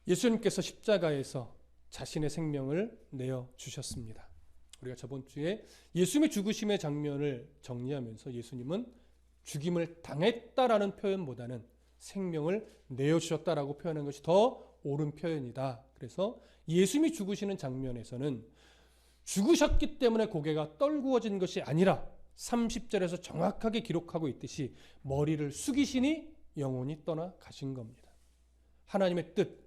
예수님께서 십자가에서 자신의 생명을 내어 주셨습니다. 우리가 저번 주에 예수님의 죽으심의 장면을 정리하면서 예수님은 죽임을 당했다라는 표현보다는 생명을 내어 주셨다라고 표현한 것이 더 옳은 표현이다. 그래서 예수님이 죽으시는 장면에서는 죽으셨기 때문에 고개가 떨구어진 것이 아니라 30절에서 정확하게 기록하고 있듯이 머리를 숙이시니 영혼이 떠나 가신 겁니다. 하나님의 뜻,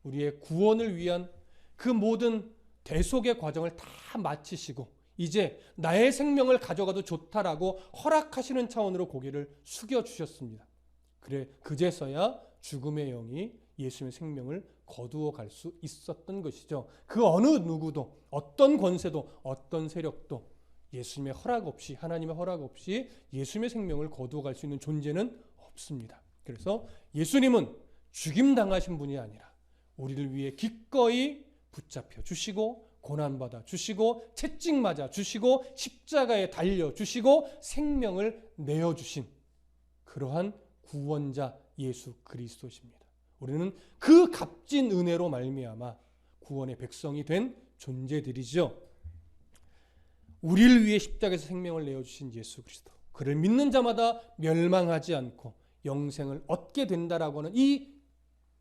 우리의 구원을 위한 그 모든 대속의 과정을 다 마치시고 이제 나의 생명을 가져가도 좋다라고 허락하시는 차원으로 고개를 숙여주셨습니다. 그래 그제서야 죽음의 영이 예수님의 생명을 거두어 갈 수 있었던 것이죠. 그 어느 누구도 어떤 권세도 어떤 세력도 예수님의 허락 없이 하나님의 허락 없이 예수님의 생명을 거두어 갈 수 있는 존재는 없습니다. 그래서 예수님은 죽임당하신 분이 아니라 우리를 위해 기꺼이 붙잡혀 주시고 고난받아 주시고 채찍 맞아 주시고 십자가에 달려 주시고 생명을 내어 주신 그러한 구원자 예수 그리스도십니다. 우리는 그 값진 은혜로 말미암아 구원의 백성이 된 존재들이죠. 우리를 위해 십자가에서 생명을 내어 주신 예수 그리스도, 그를 믿는 자마다 멸망하지 않고 영생을 얻게 된다라고 하는 이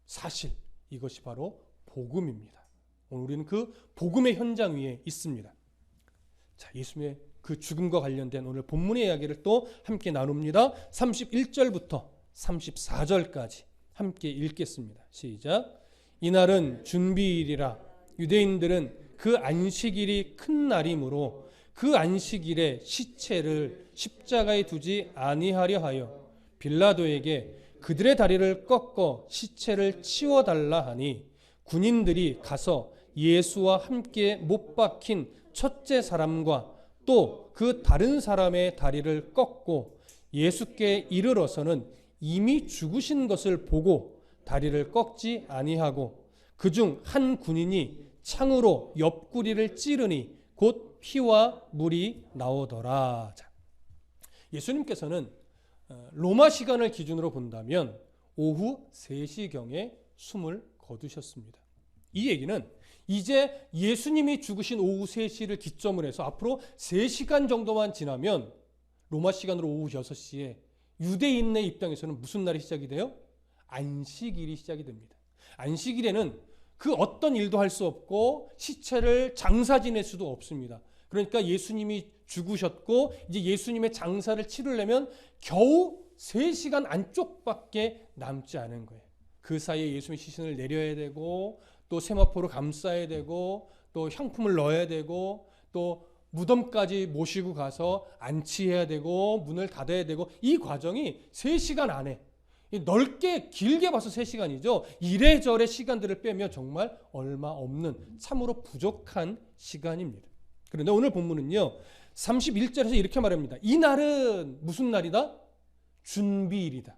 사실, 이것이 바로 복음입니다. 오늘 우리는 그 복음의 현장 위에 있습니다. 자, 예수님의 그 죽음과 관련된 오늘 본문의 이야기를 또 함께 나눕니다. 31절부터 34절까지 함께 읽겠습니다. 시작. 이날은 준비일이라 유대인들은 그 안식일이 큰 날이므로 그 안식일에 시체를 십자가에 두지 아니하려 하여 빌라도에게 그들의 다리를 꺾어 시체를 치워달라 하니 군인들이 가서 예수와 함께 못 박힌 첫째 사람과 또 그 다른 사람의 다리를 꺾고 예수께 이르러서는 이미 죽으신 것을 보고 다리를 꺾지 아니하고 그중 한 군인이 창으로 옆구리를 찌르니 곧 피와 물이 나오더라. 자, 예수님께서는 로마 시간을 기준으로 본다면 오후 3시경에 숨을 거두셨습니다. 이 얘기는 이제 예수님이 죽으신 오후 3시를 기점으로 해서 앞으로 3시간 정도만 지나면 로마 시간으로 오후 6시에 유대인의 입장에서는 무슨 날이 시작이 돼요? 안식일이 시작이 됩니다. 안식일에는 그 어떤 일도 할 수 없고 시체를 장사 지낼 수도 없습니다. 그러니까 예수님이 죽으셨고 이제 예수님의 장사를 치르려면 겨우 3시간 안쪽밖에 남지 않은 거예요. 그 사이에 예수님의 시신을 내려야 되고 또 세마포로 감싸야 되고 또 향품을 넣어야 되고 또 무덤까지 모시고 가서 안치해야 되고 문을 닫아야 되고 이 과정이 3시간 안에 넓게 길게 봐서 3시간이죠. 이래저래 시간들을 빼면 정말 얼마 없는 참으로 부족한 시간입니다. 그런데 오늘 본문은요 31절에서 이렇게 말합니다. 이 날은 무슨 날이다? 준비일이다.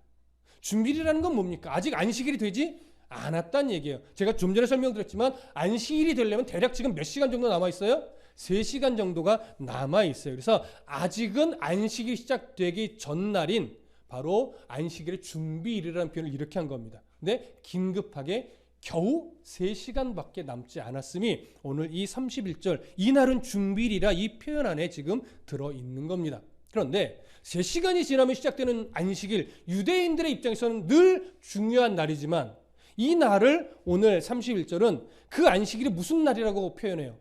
준비일이라는 건 뭡니까? 아직 안식일이 되지 않았다는 얘기예요. 제가 좀 전에 설명드렸지만 안식일이 되려면 대략 지금 몇 시간 정도 남아있어요? 3시간 정도가 남아있어요. 그래서 아직은 안식일이 시작되기 전날인 바로 안식일의 준비일이라는 표현을 이렇게 한 겁니다. 근데 긴급하게 겨우 3시간밖에 남지 않았음이 오늘 이 31절 이날은 준비일이라 이 표현 안에 지금 들어있는 겁니다. 그런데 3시간이 지나면 시작되는 안식일, 유대인들의 입장에서는 늘 중요한 날이지만 이 날을 오늘 31절은 그 안식일이 무슨 날이라고 표현해요?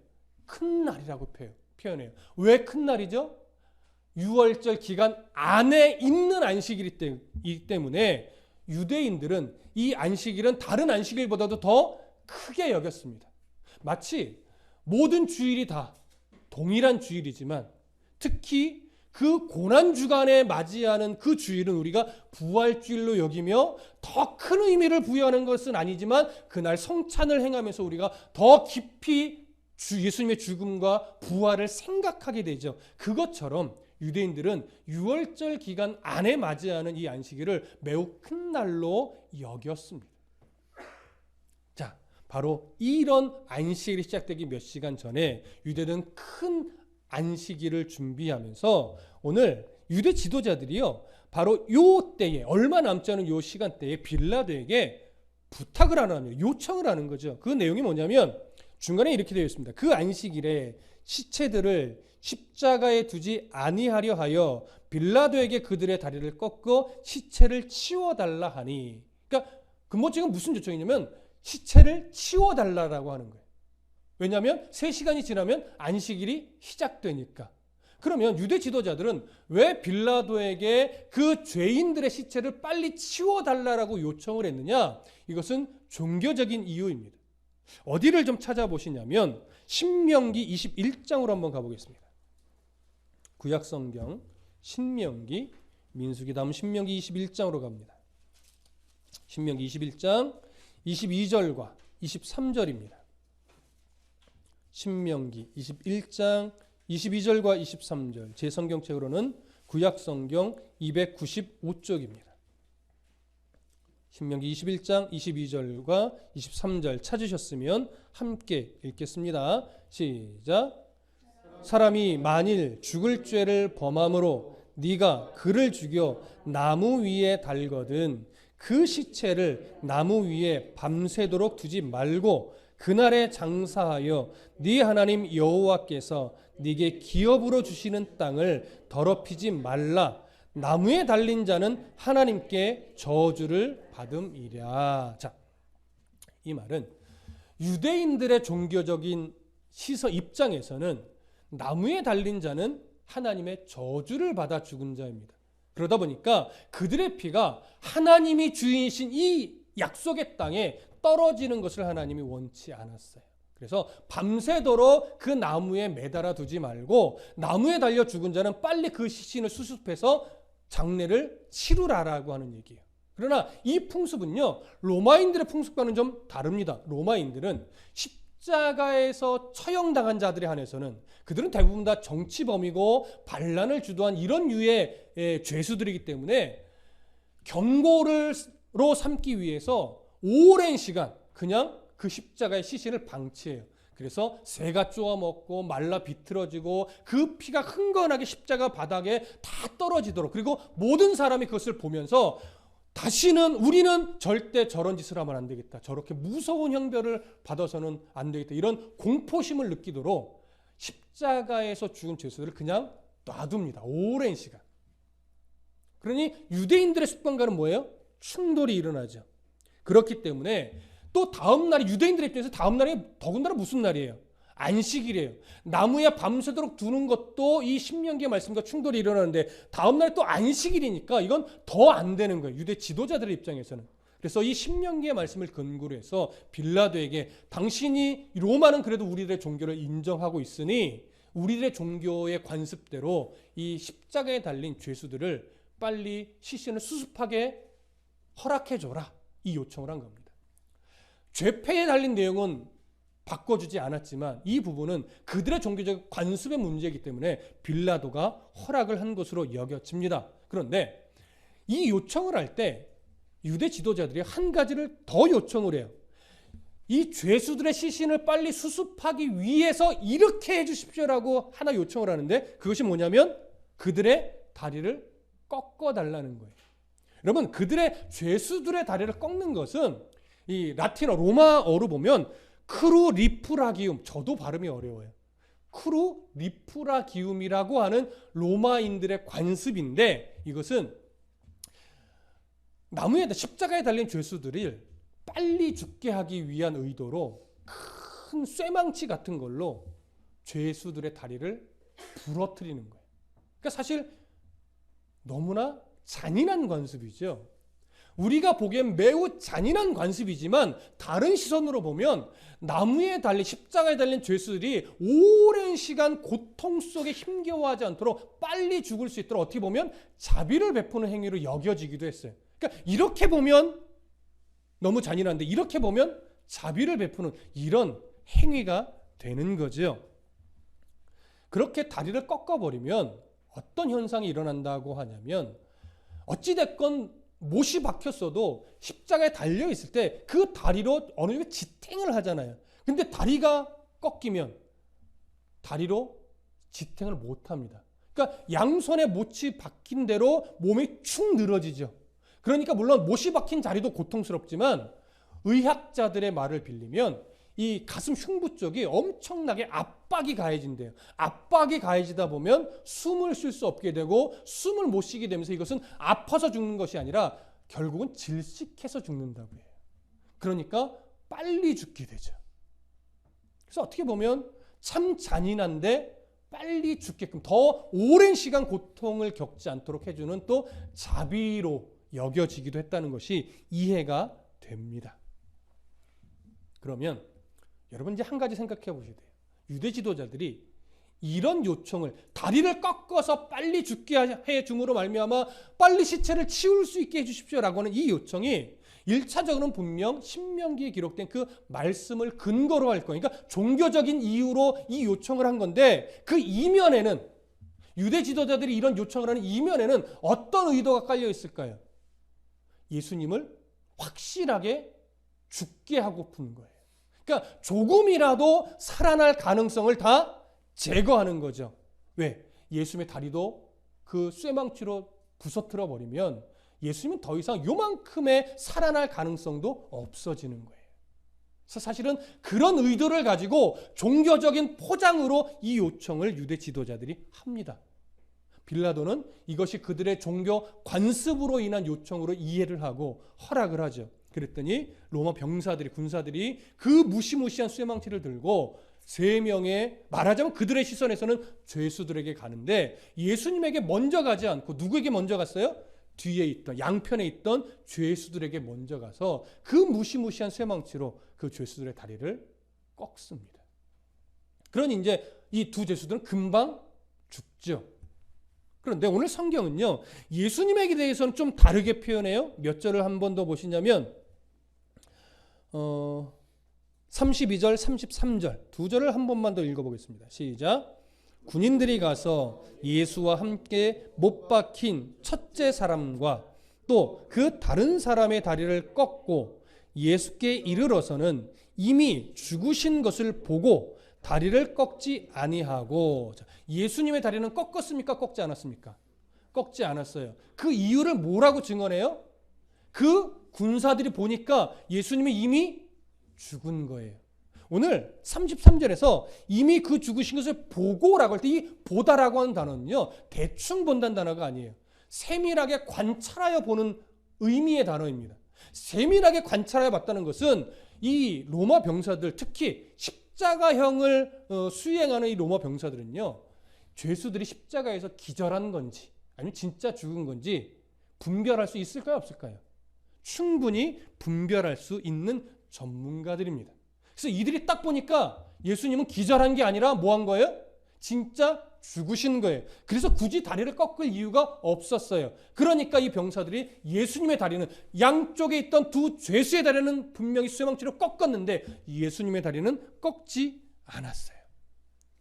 큰 날이라고 표현해요. 왜 큰 날이죠? 6월절 기간 안에 있는 안식일이기 때문에 유대인들은 이 안식일은 다른 안식일보다도 더 크게 여겼습니다. 마치 모든 주일이 다 동일한 주일이지만 특히 그 고난주간에 맞이하는 그 주일은 우리가 부활주일로 여기며 더 큰 의미를 부여하는 것은 아니지만 그날 성찬을 행하면서 우리가 더 깊이 예수님의 죽음과 부활을 생각하게 되죠. 그것처럼 유대인들은 6월절 기간 안에 맞이하는 이 안식일을 매우 큰 날로 여겼습니다. 자, 바로 이런 안식일이 시작되기 몇 시간 전에 유대는 큰 안식일을 준비하면서 오늘 유대 지도자들이요 바로 요 때에 얼마 남지 않은 요 시간대에 빌라도에게 부탁을 하는 거예요. 요청을 하는 거죠. 그 내용이 뭐냐면 중간에 이렇게 되어 있습니다. 그 안식일에 시체들을 십자가에 두지 아니하려 하여 빌라도에게 그들의 다리를 꺾고 시체를 치워달라 하니. 그러니까 근본적인 무슨 요청이냐면 시체를 치워달라고 하는 거예요. 왜냐하면 3시간이 지나면 안식일이 시작되니까. 그러면 유대 지도자들은 왜 빌라도에게 그 죄인들의 시체를 빨리 치워달라고 요청을 했느냐? 이것은 종교적인 이유입니다. 어디를 좀 찾아보시냐면 신명기 21장으로 한번 가보겠습니다. 구약성경 신명기, 민수기 다음 신명기 21장으로 갑니다. 신명기 21장 22절과 23절입니다. 신명기 21장 22절과 23절, 제 성경책으로는 구약성경 295쪽입니다. 신명기 21장 22절과 23절 찾으셨으면 함께 읽겠습니다. 시작. 사람이 만일 죽을 죄를 범함으로 네가 그를 죽여 나무 위에 달거든 그 시체를 나무 위에 밤새도록 두지 말고 그날에 장사하여 네 하나님 여호와께서 네게 기업으로 주시는 땅을 더럽히지 말라. 나무에 달린 자는 하나님께 저주를 받음이랴. 자, 이 말은 유대인들의 종교적인 시선 입장에서는 나무에 달린 자는 하나님의 저주를 받아 죽은 자입니다. 그러다 보니까 그들의 피가 하나님이 주인이신 이 약속의 땅에 떨어지는 것을 하나님이 원치 않았어요. 그래서 밤새도록 그 나무에 매달아 두지 말고 나무에 달려 죽은 자는 빨리 그 시신을 수습해서 장례를 치르라라고 하는 얘기예요. 그러나 이 풍습은요, 로마인들의 풍습과는 좀 다릅니다. 로마인들은 십자가에서 처형당한 자들에 한해서는 그들은 대부분 다 정치범이고 반란을 주도한 이런 유의 죄수들이기 때문에 경고로 삼기 위해서 오랜 시간 그냥 그 십자가의 시신을 방치해요. 그래서 새가 쪼아먹고 말라 비틀어지고 그 피가 흥건하게 십자가 바닥에 다 떨어지도록, 그리고 모든 사람이 그것을 보면서 다시는 우리는 절대 저런 짓을 하면 안 되겠다, 저렇게 무서운 형벌을 받아서는 안 되겠다, 이런 공포심을 느끼도록 십자가에서 죽은 죄수들을 그냥 놔둡니다. 오랜 시간. 그러니 유대인들의 습관과는 뭐예요? 충돌이 일어나죠. 그렇기 때문에 또 다음 날이, 유대인들의 입장에서 다음 날이 더군다나 무슨 날이에요? 안식일이에요. 나무에 밤새도록 두는 것도 이 신명기의 말씀과 충돌이 일어나는데 다음 날이 또 안식일이니까 이건 더 안 되는 거예요. 유대 지도자들의 입장에서는. 그래서 이 신명기의 말씀을 근거로 해서 빌라도에게 당신이, 로마는 그래도 우리들의 종교를 인정하고 있으니 우리들의 종교의 관습대로 이 십자가에 달린 죄수들을 빨리 시신을 수습하게 허락해줘라, 이 요청을 한 겁니다. 죄패에 달린 내용은 바꿔주지 않았지만 이 부분은 그들의 종교적 관습의 문제이기 때문에 빌라도가 허락을 한 것으로 여겨집니다. 그런데 이 요청을 할 때 유대 지도자들이 한 가지를 더 요청을 해요. 이 죄수들의 시신을 빨리 수습하기 위해서 이렇게 해주십시오라고 하나 요청을 하는데, 그것이 뭐냐면 그들의 다리를 꺾어달라는 거예요. 여러분, 그들의 죄수들의 다리를 꺾는 것은 이 라틴어 로마어로 보면 크루리프라기움, 저도 발음이 어려워요. 크루리프라기움이라고 하는 로마인들의 관습인데, 이것은 나무에 십자가에 달린 죄수들을 빨리 죽게 하기 위한 의도로 큰 쇠망치 같은 걸로 죄수들의 다리를 부러뜨리는 거예요. 그러니까 사실 너무나 잔인한 관습이죠. 우리가 보기엔 매우 잔인한 관습이지만 다른 시선으로 보면 나무에 달린, 십자가에 달린 죄수들이 오랜 시간 고통 속에 힘겨워하지 않도록 빨리 죽을 수 있도록 어떻게 보면 자비를 베푸는 행위로 여겨지기도 했어요. 그러니까 이렇게 보면 너무 잔인한데 이렇게 보면 자비를 베푸는 이런 행위가 되는 거죠. 그렇게 다리를 꺾어버리면 어떤 현상이 일어난다고 하냐면, 어찌됐건 못이 박혔어도 십자가에 달려있을 때 그 다리로 어느 정도 지탱을 하잖아요. 근데 다리가 꺾이면 다리로 지탱을 못합니다. 그러니까 양손에 못이 박힌 대로 몸이 축 늘어지죠. 그러니까 물론 못이 박힌 자리도 고통스럽지만 의학자들의 말을 빌리면 이 가슴 흉부 쪽이 엄청나게 압박이 가해진대요. 압박이 가해지다 보면 숨을 쉴 수 없게 되고 숨을 못 쉬게 되면서 이것은 아파서 죽는 것이 아니라 결국은 질식해서 죽는다고 해요. 그러니까 빨리 죽게 되죠. 그래서 어떻게 보면 참 잔인한데 빨리 죽게끔 더 오랜 시간 고통을 겪지 않도록 해주는 또 자비로 여겨지기도 했다는 것이 이해가 됩니다. 그러면 여러분 이제 한 가지 생각해 보셔야 돼요. 유대 지도자들이 이런 요청을 다리를 꺾어서 빨리 죽게 해 줌으로 말미암아 빨리 시체를 치울 수 있게 해 주십시오라고 하는 이 요청이 1차적으로는 분명 신명기에 기록된 그 말씀을 근거로 할 거예요. 그러니까 종교적인 이유로 이 요청을 한 건데 그 이면에는 유대 지도자들이 이런 요청을 하는 이면에는 어떤 의도가 깔려 있을까요? 예수님을 확실하게 죽게 하고픈 거예요. 그러니까 조금이라도 살아날 가능성을 다 제거하는 거죠. 왜? 예수님의 다리도 그 쇠망치로 부서뜨려 버리면 예수님은 더 이상 요만큼의 살아날 가능성도 없어지는 거예요. 그래서 사실은 그런 의도를 가지고 종교적인 포장으로 이 요청을 유대 지도자들이 합니다. 빌라도는 이것이 그들의 종교 관습으로 인한 요청으로 이해를 하고 허락을 하죠. 그랬더니 로마 병사들이 군사들이 그 무시무시한 쇠망치를 들고 3명의 말하자면 그들의 시선에서는 죄수들에게 가는데 예수님에게 먼저 가지 않고 누구에게 먼저 갔어요? 뒤에 있던 양편에 있던 죄수들에게 먼저 가서 그 무시무시한 쇠망치로 그 죄수들의 다리를 꺾습니다. 그러니 이제 이 두 죄수들은 금방 죽죠. 그런데 오늘 성경은요, 예수님에게 대해서는 좀 다르게 표현해요. 몇 절을 한 번 더 보시냐면 32절, 33절 두 절을 한 번만 더 읽어보겠습니다. 시작. 군인들이 가서 예수와 함께 못 박힌 첫째 사람과 또 그 다른 사람의 다리를 꺾고 예수께 이르러서는 이미 죽으신 것을 보고 다리를 꺾지 아니하고. 예수님의 다리는 꺾었습니까? 꺾지 않았습니까? 꺾지 않았어요. 그 이유를 뭐라고 증언해요? 그 군사들이 보니까 예수님이 이미 죽은 거예요. 오늘 33절에서 이미 그 죽으신 것을 보고라고 할 때 이 보다라고 하는 단어는요, 대충 본다는 단어가 아니에요. 세밀하게 관찰하여 보는 의미의 단어입니다. 세밀하게 관찰하여 봤다는 것은 이 로마 병사들, 특히 십자가형을 수행하는 이 로마 병사들은요, 죄수들이 십자가에서 기절한 건지 아니면 진짜 죽은 건지 분별할 수 있을까요? 없을까요? 충분히 분별할 수 있는 전문가들입니다. 그래서 이들이 딱 보니까 예수님은 기절한 게 아니라 뭐 한 거예요? 진짜 죽으신 거예요. 그래서 굳이 다리를 꺾을 이유가 없었어요. 그러니까 이 병사들이 예수님의 다리는, 양쪽에 있던 두 죄수의 다리는 분명히 쇠망치로 꺾었는데 예수님의 다리는 꺾지 않았어요.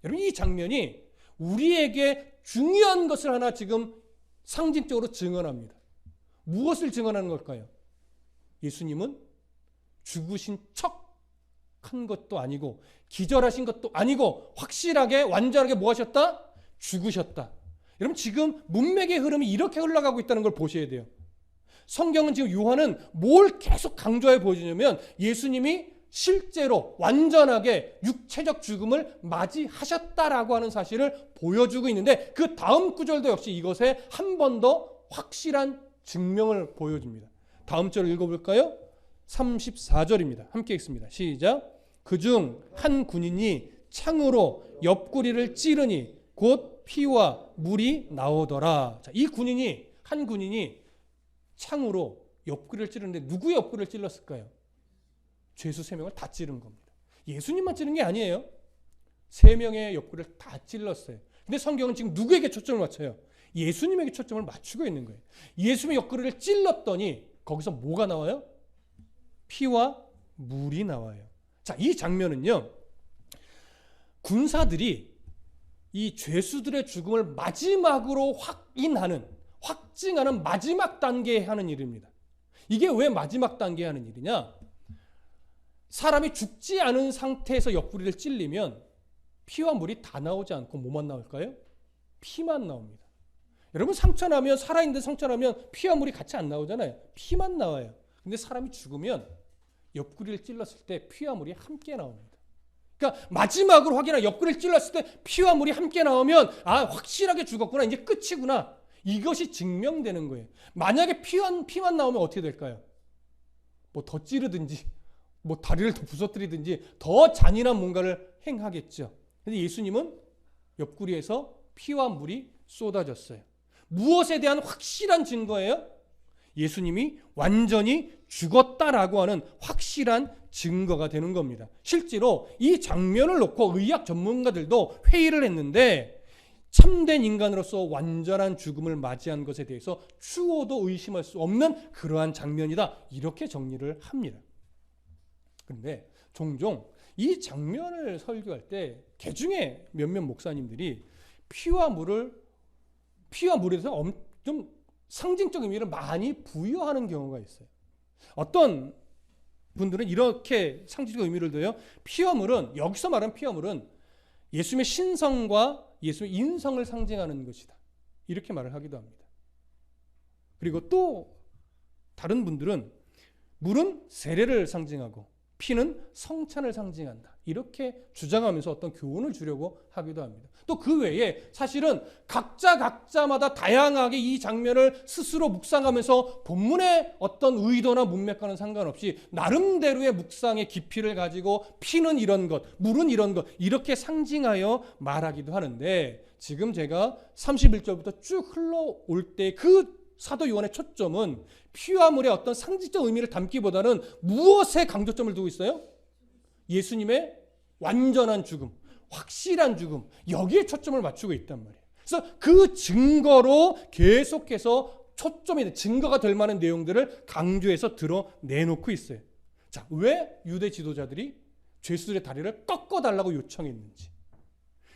여러분, 이 장면이 우리에게 중요한 것을 하나 지금 상징적으로 증언합니다. 무엇을 증언하는 걸까요? 예수님은 죽으신 척 한 것도 아니고 기절하신 것도 아니고 확실하게 완전하게 뭐 하셨다? 죽으셨다. 여러분, 지금 문맥의 흐름이 이렇게 흘러가고 있다는 걸 보셔야 돼요. 성경은 지금 요한은 뭘 계속 강조해 보여주냐면 예수님이 실제로 완전하게 육체적 죽음을 맞이하셨다라고 하는 사실을 보여주고 있는데, 그 다음 구절도 역시 이것에 한 번 더 확실한 증명을 보여줍니다. 다음 절 읽어볼까요? 34절입니다. 함께 읽습니다. 시작. 그중 한 군인이 창으로 옆구리를 찌르니 곧 피와 물이 나오더라. 자, 한 군인이 창으로 옆구리를 찌르는데 누구의 옆구리를 찔렀을까요? 죄수 3명을 다 찌른 겁니다. 예수님만 찌른 게 아니에요. 3명의 옆구리를 다 찔렀어요. 근데 성경은 지금 누구에게 초점을 맞춰요? 예수님에게 초점을 맞추고 있는 거예요. 예수님의 옆구리를 찔렀더니 거기서 뭐가 나와요? 피와 물이 나와요. 자, 이 장면은요, 군사들이 이 죄수들의 죽음을 마지막으로 확증하는 마지막 단계에 하는 일입니다. 이게 왜 마지막 단계에 하는 일이냐? 사람이 죽지 않은 상태에서 옆구리를 찔리면 피와 물이 다 나오지 않고 뭐만 나올까요? 피만 나옵니다. 여러분, 상처나면, 살아있는데 상처나면 피와 물이 같이 안 나오잖아요. 피만 나와요. 근데 사람이 죽으면 옆구리를 찔렀을 때 피와 물이 함께 나옵니다. 그러니까 마지막으로 확인한 옆구리를 찔렀을 때 피와 물이 함께 나오면 확실하게 죽었구나. 이제 끝이구나. 이것이 증명되는 거예요. 만약에 피만 나오면 어떻게 될까요? 뭐 더 찌르든지 뭐 다리를 더 부서뜨리든지 더 잔인한 뭔가를 행하겠죠. 근데 예수님은 옆구리에서 피와 물이 쏟아졌어요. 무엇에 대한 확실한 증거예요? 예수님이 완전히 죽었다라고 하는 확실한 증거가 되는 겁니다. 실제로 이 장면을 놓고 의학 전문가들도 회의를 했는데 참된 인간으로서 완전한 죽음을 맞이한 것에 대해서 추호도 의심할 수 없는 그러한 장면이다. 이렇게 정리를 합니다. 그런데 종종 이 장면을 설교할 때 개중에 몇몇 목사님들이 피와 물에 대해서 좀 상징적 의미를 많이 부여하는 경우가 있어요. 어떤 분들은 이렇게 상징적 의미를 둬요. 피와 물은, 여기서 말하는 피와 물은 예수님의 신성과 예수의 인성을 상징하는 것이다. 이렇게 말을 하기도 합니다. 그리고 또 다른 분들은 물은 세례를 상징하고 피는 성찬을 상징한다. 이렇게 주장하면서 어떤 교훈을 주려고 하기도 합니다. 또 그 외에 사실은 각자마다 다양하게 이 장면을 스스로 묵상하면서 본문의 어떤 의도나 문맥과는 상관없이 나름대로의 묵상의 깊이를 가지고 피는 이런 것, 물은 이런 것 이렇게 상징하여 말하기도 하는데 지금 제가 31절부터 쭉 흘러올 때 그 사도 요한의 초점은 피와 물의 어떤 상징적 의미를 담기보다는 무엇에 강조점을 두고 있어요? 예수님의 완전한 죽음, 확실한 죽음, 여기에 초점을 맞추고 있단 말이에요. 그래서 그 증거로 계속해서 초점이 증거가 될 만한 내용들을 강조해서 드러내놓고 있어요. 자, 왜 유대 지도자들이 죄수들의 다리를 꺾어달라고 요청했는지,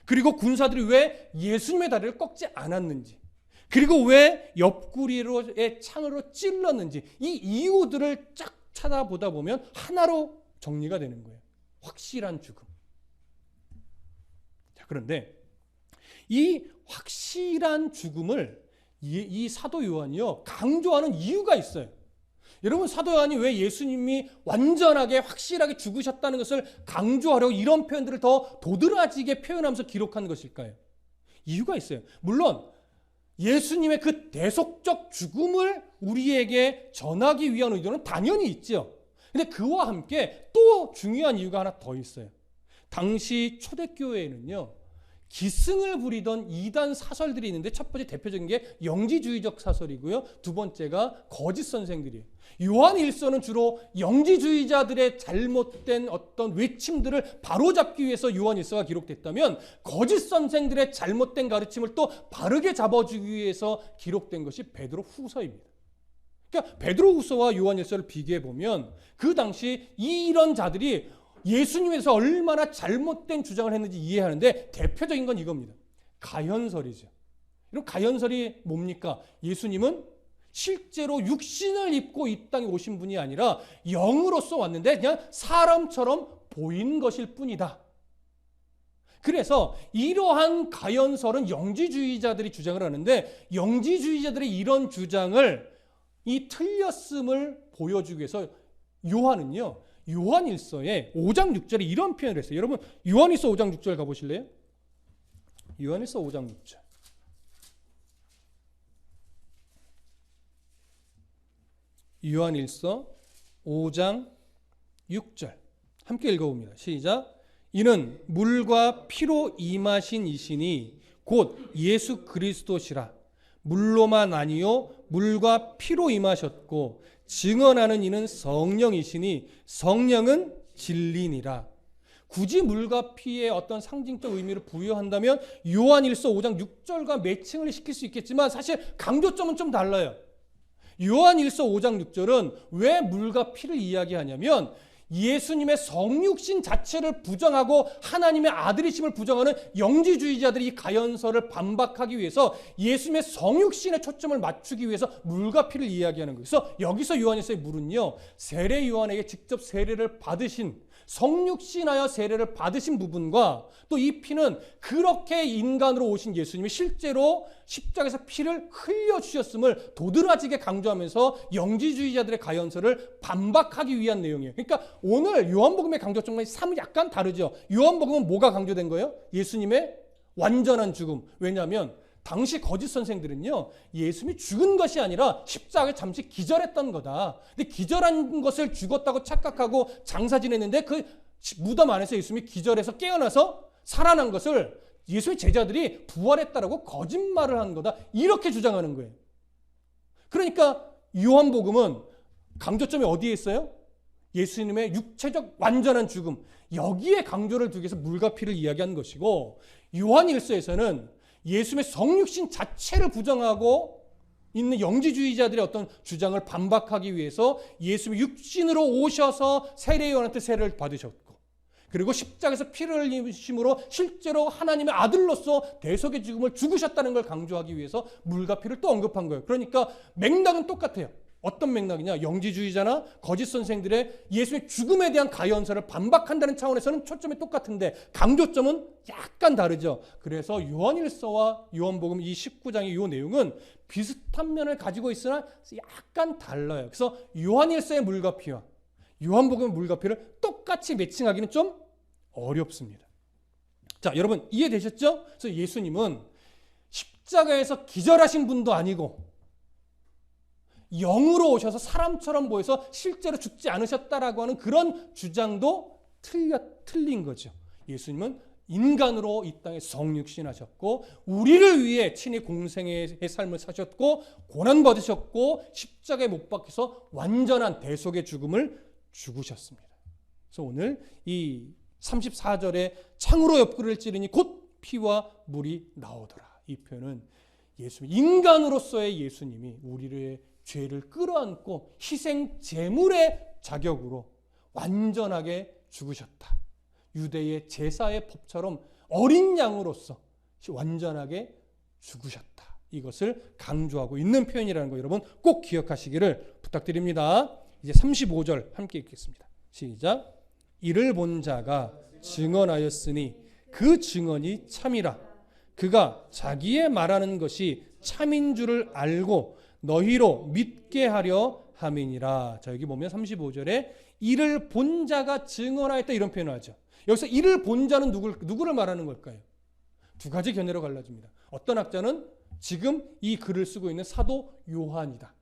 그리고 군사들이 왜 예수님의 다리를 꺾지 않았는지, 그리고 왜 옆구리로의 창으로 찔렀는지, 이 이유들을 쫙 찾아보다 보면 하나로 정리가 되는 거예요. 확실한 죽음. 자, 그런데 이 확실한 죽음을 이 사도 요한이요 강조하는 이유가 있어요. 여러분, 사도 요한이 왜 예수님이 완전하게 확실하게 죽으셨다는 것을 강조하려고 이런 표현들을 더 도드라지게 표현하면서 기록한 것일까요? 이유가 있어요. 물론 예수님의 그 대속적 죽음을 우리에게 전하기 위한 의도는 당연히 있죠. 근데 그와 함께 또 중요한 이유가 하나 더 있어요. 당시 초대교회에는요, 기승을 부리던 이단 사설들이 있는데 첫 번째 대표적인 게 영지주의적 사설이고요. 두 번째가 거짓 선생들이에요. 요한 1서는 주로 영지주의자들의 잘못된 어떤 외침들을 바로잡기 위해서 요한 1서가 기록됐다면 거짓 선생들의 잘못된 가르침을 또 바르게 잡아주기 위해서 기록된 것이 베드로 후서입니다. 그러니까 베드로 후서와 요한 1서를 비교해 보면 그 당시 이런 자들이 예수님에 대해서 얼마나 잘못된 주장을 했는지 이해하는데 대표적인 건 이겁니다. 가현설이죠. 이런 가현설이 뭡니까? 예수님은 실제로 육신을 입고 이 땅에 오신 분이 아니라 영으로서 왔는데 그냥 사람처럼 보인 것일 뿐이다. 그래서 이러한 가현설은 영지주의자들이 주장을 하는데 영지주의자들의 이런 주장을 이 틀렸음을 보여주기 위해서 요한은요, 요한 1서에 5장 6절에 이런 표현을 했어요. 여러분, 요한 1서 5장 6절 가보실래요? 요한 1서 5장 6절. 요한 1서 5장 6절. 함께 읽어봅니다. 시작. 이는 물과 피로 임하신 이시니 곧 예수 그리스도시라. 물로만 아니요 물과 피로 임하셨고 증언하는 이는 성령이시니 성령은 진리니라. 굳이 물과 피의 어떤 상징적 의미를 부여한다면 요한 1서 5장 6절과 매칭을 시킬 수 있겠지만 사실 강조점은 좀 달라요. 요한 1서 5장 6절은 왜 물과 피를 이야기하냐면 예수님의 성육신 자체를 부정하고 하나님의 아들이심을 부정하는 영지주의자들이 이 가현설을 반박하기 위해서 예수님의 성육신에 초점을 맞추기 위해서 물과 피를 이야기하는 거예요. 그래서 여기서 요한일서의 물은요, 세례 요한에게 직접 세례를 받으신 성육신하여 세례를 받으신 부분과 또 이 피는 그렇게 인간으로 오신 예수님이 실제로 십자가에서 피를 흘려주셨음을 도드라지게 강조하면서 영지주의자들의 가연설을 반박하기 위한 내용이에요. 그러니까 오늘 요한복음의 강조점과 삶이 약간 다르죠. 요한복음은 뭐가 강조된 거예요? 예수님의 완전한 죽음. 왜냐하면 당시 거짓 선생들은요, 예수님이 죽은 것이 아니라 십자가에 잠시 기절했던 거다. 근데 기절한 것을 죽었다고 착각하고 장사 지냈는데 그 무덤 안에서 예수님이 기절해서 깨어나서 살아난 것을 예수의 제자들이 부활했다라고 거짓말을 한 거다. 이렇게 주장하는 거예요. 그러니까 요한복음은 강조점이 어디에 있어요? 예수님의 육체적 완전한 죽음. 여기에 강조를 두기 위해서 물과 피를 이야기한 것이고, 요한일서에서는 예수님의 성육신 자체를 부정하고 있는 영지주의자들의 어떤 주장을 반박하기 위해서 예수님이 육신으로 오셔서 세례 요한한테 세례를 받으셨고, 그리고 십자가에서 피를 흘리심으로 실제로 하나님의 아들로서 대속의 죽음을 죽으셨다는 걸 강조하기 위해서 물과 피를 또 언급한 거예요. 그러니까 맥락은 똑같아요. 어떤 맥락이냐? 영지주의자나 거짓 선생들의 예수님의 죽음에 대한 가연설을 반박한다는 차원에서는 초점이 똑같은데 강조점은 약간 다르죠. 그래서 요한일서와 요한복음 이 19장의 이 내용은 비슷한 면을 가지고 있으나 약간 달라요. 그래서 요한일서의 물과 피와 요한복음의 물과 피를 똑같이 매칭하기는 좀 어렵습니다. 자, 여러분 이해되셨죠? 그래서 예수님은 십자가에서 기절하신 분도 아니고 영으로 오셔서 사람처럼 보여서 실제로 죽지 않으셨다라고 하는 그런 주장도 틀린 거죠. 예수님은 인간으로 이 땅에 성육신하셨고 우리를 위해 친히 공생의 삶을 사셨고 고난받으셨고 십자가에 못 박혀서 완전한 대속의 죽음을 죽으셨습니다. 그래서 오늘 이 34절에 창으로 옆구리를 찌르니 곧 피와 물이 나오더라. 이 표현은 예수님, 인간으로서의 예수님이 우리의 죄를 끌어안고 희생 제물의 자격으로 완전하게 죽으셨다. 유대의 제사의 법처럼 어린 양으로서 완전하게 죽으셨다. 이것을 강조하고 있는 표현이라는 거 여러분 꼭 기억하시기를 부탁드립니다. 이제 35절 함께 읽겠습니다. 시작. 이를 본 자가 증언하였으니 그 증언이 참이라. 그가 자기의 말하는 것이 참인 줄을 알고 너희로 믿게 하려 함이니라. 자, 여기 보면 35절에 이를 본 자가 증언하였다 이런 표현을 하죠. 여기서 이를 본 자는 누구를 말하는 걸까요? 두 가지 견해로 갈라집니다. 어떤 학자는 지금 이 글을 쓰고 있는 사도 요한이다.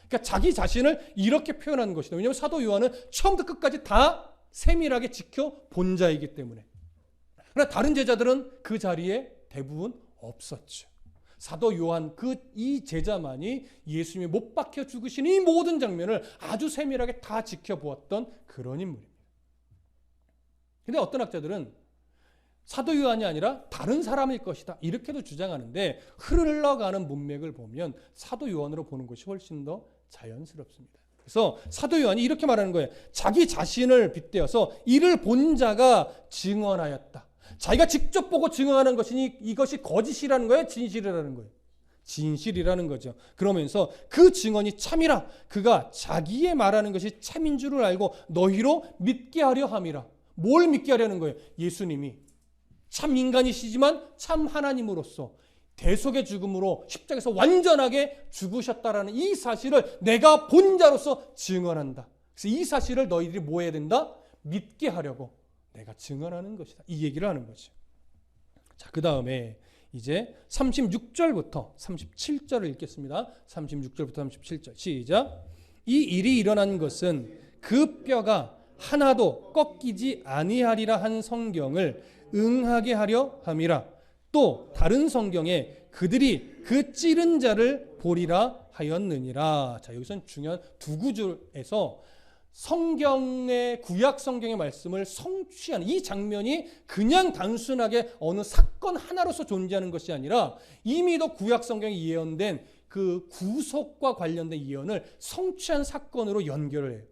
그러니까 자기 자신을 이렇게 표현하는 것이다. 왜냐하면 사도 요한은 처음부터 끝까지 다 세밀하게 지켜본 자이기 때문에. 그러나 다른 제자들은 그 자리에 대부분 없었죠. 사도 요한 이 제자만이 예수님이 못 박혀 죽으신 이 모든 장면을 아주 세밀하게 다 지켜보았던 그런 인물입니다. 근데 어떤 학자들은 사도 요한이 아니라 다른 사람일 것이다 이렇게도 주장하는데 흘러가는 문맥을 보면 사도 요한으로 보는 것이 훨씬 더 자연스럽습니다. 그래서 사도 요한이 이렇게 말하는 거예요. 자기 자신을 빗대어서 이를 본 자가 증언하였다. 자기가 직접 보고 증언하는 것이니 이것이 거짓이라는 거예요? 진실이라는 거예요? 진실이라는 거죠. 그러면서 그 증언이 참이라. 그가 자기의 말하는 것이 참인 줄을 알고 너희로 믿게 하려 함이라. 뭘 믿게 하려는 거예요? 예수님이 참 인간이시지만 참 하나님으로서 대속의 죽음으로 십자가에서 완전하게 죽으셨다라는 이 사실을 내가 본 자로서 증언한다. 그래서 이 사실을 너희들이 뭐 해야 된다? 믿게 하려고 내가 증언하는 것이다. 이 얘기를 하는 거죠. 자, 그 다음에 이제 36절부터 37절을 읽겠습니다. 36절부터 37절 시작. 이 일이 일어난 것은 그 뼈가 하나도 꺾이지 아니하리라 한 성경을 응하게 하려 함이라. 또 다른 성경에 그들이 그 찌른 자를 보리라 하였느니라. 자, 여기서는 중요한 두 구절에서 성경의 구약 성경의 말씀을 성취하는 이 장면이 그냥 단순하게 어느 사건 하나로서 존재하는 것이 아니라 이미도 구약 성경에 예언된 그 구속과 관련된 예언을 성취한 사건으로 연결을 해요.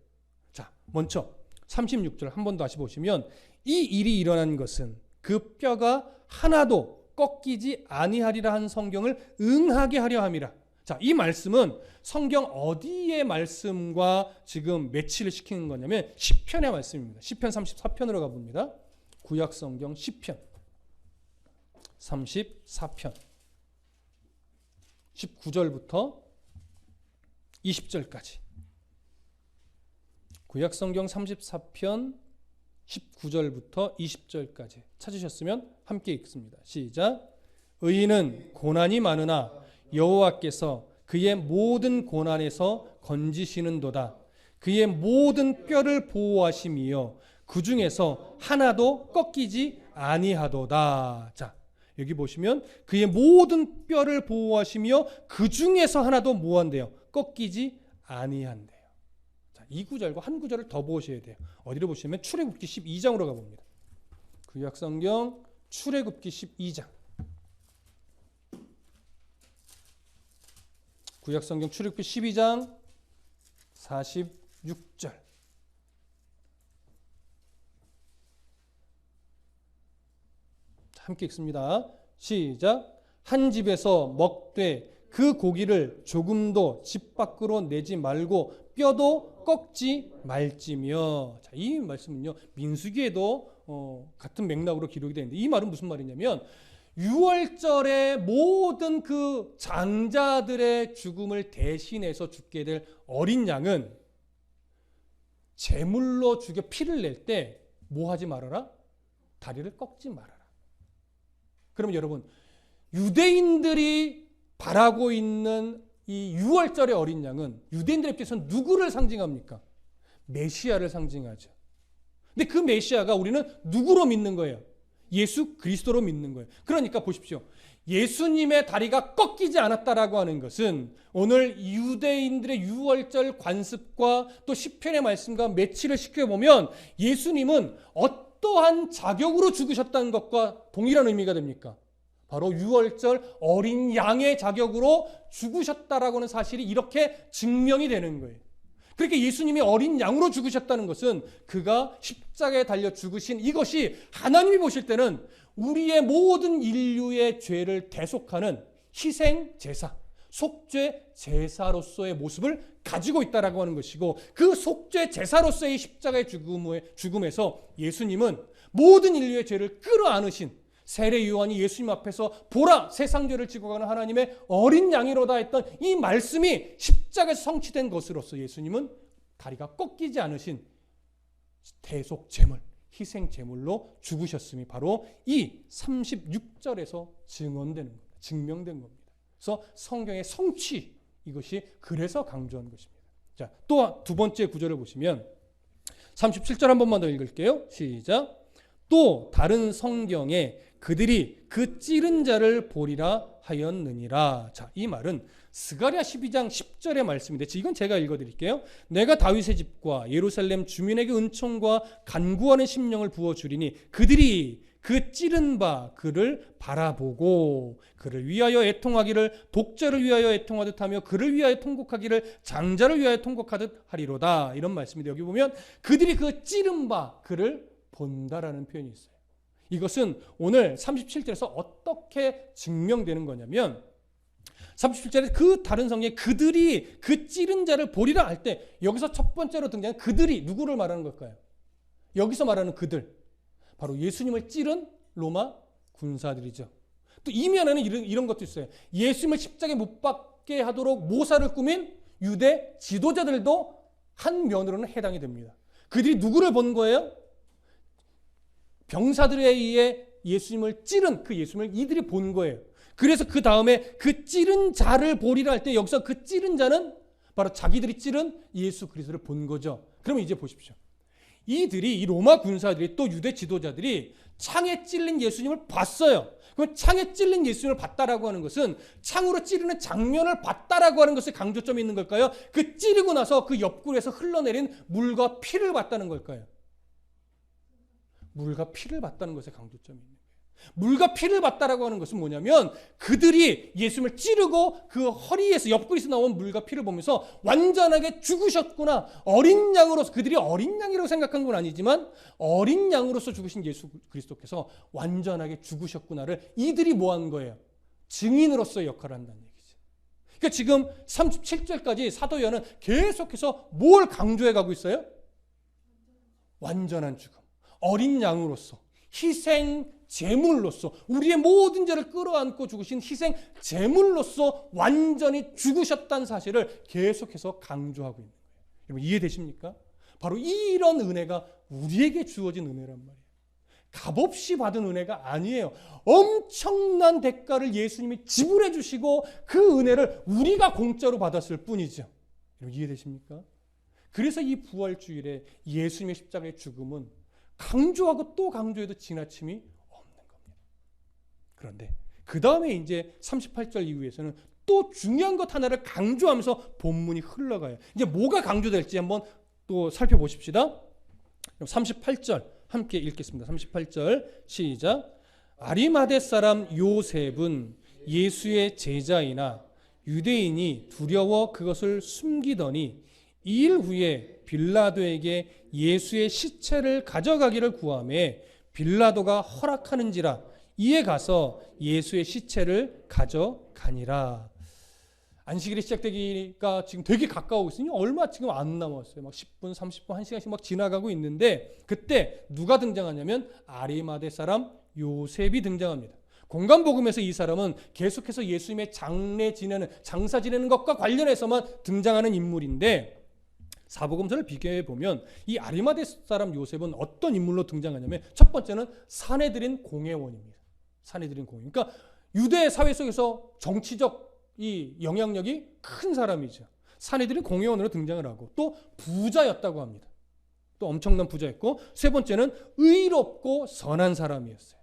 자, 먼저 36절 한 번 다시 보시면 이 일이 일어난 것은 그 뼈가 하나도 꺾이지 아니하리라 한 성경을 응하게 하려 함이라. 자, 이 말씀은 성경 어디의 말씀과 지금 매치를 시키는 거냐면 시편의 말씀입니다. 시편 34편으로 가봅니다. 구약 성경 시편 34편 19절부터 20절까지. 구약 성경 34편 19절부터 20절까지 찾으셨으면 함께 읽습니다. 시작. 의인은 고난이 많으나 여호와께서 그의 모든 고난에서 건지시는도다. 그의 모든 뼈를 보호하심이요 그 중에서 하나도 꺾이지 아니하도다. 자, 여기 보시면 그의 모든 뼈를 보호하시며 그 중에서 하나도 뭐한대요? 꺾이지 아니한대요. 자, 이 구절과 한 구절을 더 보셔야 돼요. 어디로 보시면 출애굽기 12장으로 가봅니다. 구약 성경 출애굽기 12장. 구약 성경 출애굽기 12장 46절. 함께 읽습니다. 시작. 한 집에서 먹되 그 고기를 조금도 집 밖으로 내지 말고 뼈도 꺾지 말지며. 자, 이 말씀은요 민수기에도 같은 맥락으로 기록이 되는데 이 말은 무슨 말이냐면 유월절에 모든 그 장자들의 죽음을 대신해서 죽게 될 어린 양은 제물로 죽여 피를 낼 때 뭐 하지 말아라? 다리를 꺾지 말아라. 그러면 여러분 유대인들이 바라고 있는 이 유월절의 어린 양은 유대인들 입장에서는 누구를 상징합니까? 메시아를 상징하죠. 근데 그 메시아가 우리는 누구로 믿는 거예요? 예수 그리스도로 믿는 거예요. 그러니까 보십시오. 예수님의 다리가 꺾이지 않았다라고 하는 것은 오늘 유대인들의 유월절 관습과 또 시편의 말씀과 매치를 시켜보면 예수님은 어떠한 자격으로 죽으셨다는 것과 동일한 의미가 됩니까? 바로 유월절 어린 양의 자격으로 죽으셨다라고 하는 사실이 이렇게 증명이 되는 거예요. 그렇게 예수님이 어린 양으로 죽으셨다는 것은 그가 십자가에 달려 죽으신 이것이 하나님이 보실 때는 우리의 모든 인류의 죄를 대속하는 희생 제사, 속죄 제사로서의 모습을 가지고 있다라고 하는 것이고 그 속죄 제사로서의 십자가의 죽음에서 예수님은 모든 인류의 죄를 끌어안으신 세례 요한이 예수님 앞에서 보라 세상 죄를 지고 가는 하나님의 어린 양이로다 했던 이 말씀이 십자가에서 성취된 것으로서 예수님은 다리가 꺾이지 않으신 대속 제물, 희생 제물로 죽으셨음이 바로 이 36절에서 증언되는 겁니다. 증명된 겁니다. 그래서 성경의 성취 이것이 그래서 강조한 것입니다. 자, 또 두 번째 구절을 보시면 37절 한 번만 더 읽을게요. 시작. 또 다른 성경에 그들이 그 찌른 자를 보리라 하였느니라. 자, 이 말은 스가랴 12장 10절의 말씀인데 이건 제가 읽어드릴게요. 내가 다윗의 집과 예루살렘 주민에게 은총과 간구하는 심령을 부어주리니 그들이 그 찌른 바 그를 바라보고 그를 위하여 애통하기를 독자를 위하여 애통하듯 하며 그를 위하여 통곡하기를 장자를 위하여 통곡하듯 하리로다. 이런 말씀인데 여기 보면 그들이 그 찌른 바 그를 본다라는 표현이 있어요. 이것은 오늘 37절에서 어떻게 증명되는 거냐면 37절에 그 다른 성경에 그들이 그 찌른 자를 보리라 할 때 여기서 첫 번째로 등장한 그들이 누구를 말하는 걸까요? 여기서 말하는 그들 바로 예수님을 찌른 로마 군사들이죠. 또 이면에는 이런 것도 있어요. 예수님을 십자가에 못 박게 하도록 모사를 꾸민 유대 지도자들도 한 면으로는 해당이 됩니다. 그들이 누구를 본 거예요? 병사들에 의해 예수님을 찌른 그 예수님을 이들이 본 거예요. 그래서 그 다음에 그 찌른 자를 보리라 할 때 여기서 그 찌른 자는 바로 자기들이 찌른 예수 그리스도를 본 거죠. 그러면 이제 보십시오. 이 로마 군사들이 또 유대 지도자들이 창에 찔린 예수님을 봤어요. 그럼 창에 찔린 예수님을 봤다라고 하는 것은 창으로 찌르는 장면을 봤다라고 하는 것에 강조점이 있는 걸까요? 그 찌르고 나서 그 옆구리에서 흘러내린 물과 피를 봤다는 걸까요? 물과 피를 봤다는 것에 강조점이 있는 거예요. 물과 피를 봤다라고 하는 것은 뭐냐면 그들이 예수님을 찌르고 그 허리에서 옆구리에서 나온 물과 피를 보면서 완전하게 죽으셨구나. 어린 양으로서 그들이 어린 양이라고 생각한 건 아니지만 어린 양으로서 죽으신 예수 그리스도께서 완전하게 죽으셨구나를 이들이 뭐 한 거예요? 증인으로서의 역할을 한다는 얘기죠. 그러니까 지금 37절까지 사도 요한은 계속해서 뭘 강조해 가고 있어요? 완전한 죽음. 어린 양으로서, 희생 제물로서, 우리의 모든 죄를 끌어안고 죽으신 희생 제물로서 완전히 죽으셨다는 사실을 계속해서 강조하고 있는 거예요. 여러분 이해되십니까? 바로 이런 은혜가 우리에게 주어진 은혜란 말이에요. 값없이 받은 은혜가 아니에요. 엄청난 대가를 예수님이 지불해 주시고 그 은혜를 우리가 공짜로 받았을 뿐이죠. 여러분 이해되십니까? 그래서 이 부활주일에 예수님의 십자가의 죽음은 강조하고 또 강조해도 지나침이 없는 겁니다. 그런데 그 다음에 이제 38절 이후에서는 또 중요한 것 하나를 강조하면서 본문이 흘러가요. 이제 뭐가 강조될지 한번 또 살펴보십시다. 38절 함께 읽겠습니다. 38절 시작. 아리마대 사람 요셉은 예수의 제자이나 유대인이 두려워 그것을 숨기더니 2일 후에 빌라도에게 예수의 시체를 가져가기를 구하매 빌라도가 허락하는지라 이에 가서 예수의 시체를 가져가니라. 안식일이 시작되기가 지금 되게 가까우고 있으니 얼마 지금 안 남았어요. 막 10분, 30분, 1시간씩 막 지나가고 있는데 그때 누가 등장하냐면 아리마대 사람 요셉이 등장합니다. 공간복음에서 이 사람은 계속해서 예수님의 장사 지내는 것과 관련해서만 등장하는 인물인데 사복음서를 비교해 보면 이 아리마대 사람 요셉은 어떤 인물로 등장하냐면 첫 번째는 사내들인 공회원입니다. 사내들인 공회원. 그러니까 유대 사회 속에서 정치적 이 영향력이 큰 사람이죠. 사내들인 공회원으로 등장을 하고 또 부자였다고 합니다. 또 엄청난 부자였고 세 번째는 의롭고 선한 사람이었어요.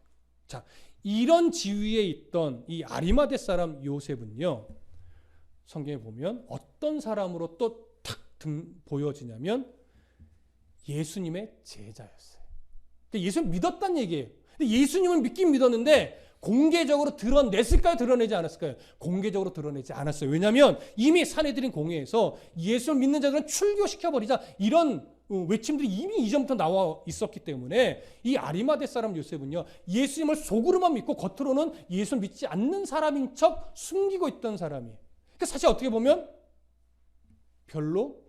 자, 이런 지위에 있던 이 아리마대 사람 요셉은요, 성경에 보면 어떤 사람으로 또 탁 보여지냐면 예수님의 제자였어요. 그러니까 예수님 믿었다는 얘기예요. 근데 예수님을 믿긴 믿었는데 공개적으로 드러냈을까요? 드러내지 않았을까요? 공개적으로 드러내지 않았어요. 왜냐하면 이미 사내들인 공회에서 예수를 믿는 자들은 출교시켜버리자 이런 외침들이 이미 이전부터 나와 있었기 때문에 이 아리마대 사람 요셉은요, 예수님을 속으로만 믿고 겉으로는 예수를 믿지 않는 사람인 척 숨기고 있던 사람이에요. 그러니까 사실 어떻게 보면 별로